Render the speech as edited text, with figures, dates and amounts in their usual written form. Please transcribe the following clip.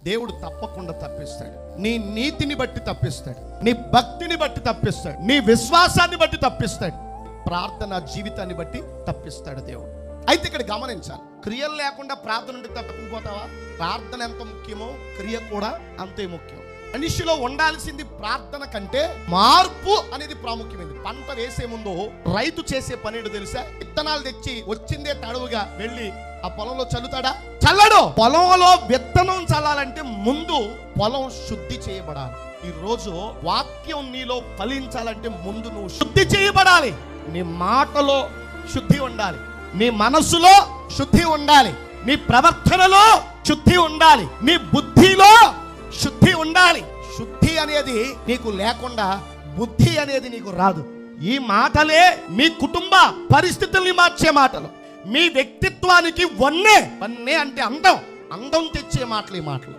దేవుడు తప్పకుండా తప్పిస్తాడు. నీ నీతిని బట్టి తప్పిస్తాడు, నీ భక్తిని బట్టి తప్పిస్తాడు, నీ విశ్వాసాన్ని బట్టి తప్పిస్తాడు, ప్రార్థన జీవితాన్ని బట్టి తప్పిస్తాడు దేవుడు. అయితే ఇక్కడ గమనించాలి, క్రియలు లేకుండా ప్రార్థన ఉంటే తప్పిపోతావా? ప్రార్థన ఎంత ముఖ్యమో క్రియ కూడా అంతే ముఖ్యం. మనిషిలో ఉండాల్సింది ప్రార్థన కంటే మార్పు అనేది ప్రాముఖ్యమైనది. పంట వేసే ముందు రైతు చేసే పని ఏంటో తెలుసా? విత్తనాలు తెచ్చి వచ్చిందే తడవుగా వెళ్ళి ఆ పొలంలో చల్లుతాడా? చల్లడు. పొలంలో విత్తనం చల్లాలంటే ముందు పొలం శుద్ధి చేయబడాలి. ఈ రోజు వాక్యం నీలో ఫలించాలంటే ముందు నువ్వు శుద్ధి చేయబడాలి. నీ మాటలో శుద్ధి ఉండాలి, నీ మనస్సులో శుద్ధి ఉండాలి, నీ ప్రవర్తనలో శుద్ధి ఉండాలి, నీ బుద్ధిలో శుద్ధి ఉండాలి. శుద్ధి అనేది నీకు లేకుండా బుద్ధి అనేది నీకు రాదు. ఈ మాటలే మీ కుటుంబ పరిస్థితుల్ని మార్చే మాటలు, మీ వ్యక్తిత్వానికి వన్నే అంటే అందం తెచ్చే మాటలు ఈ మాటలు.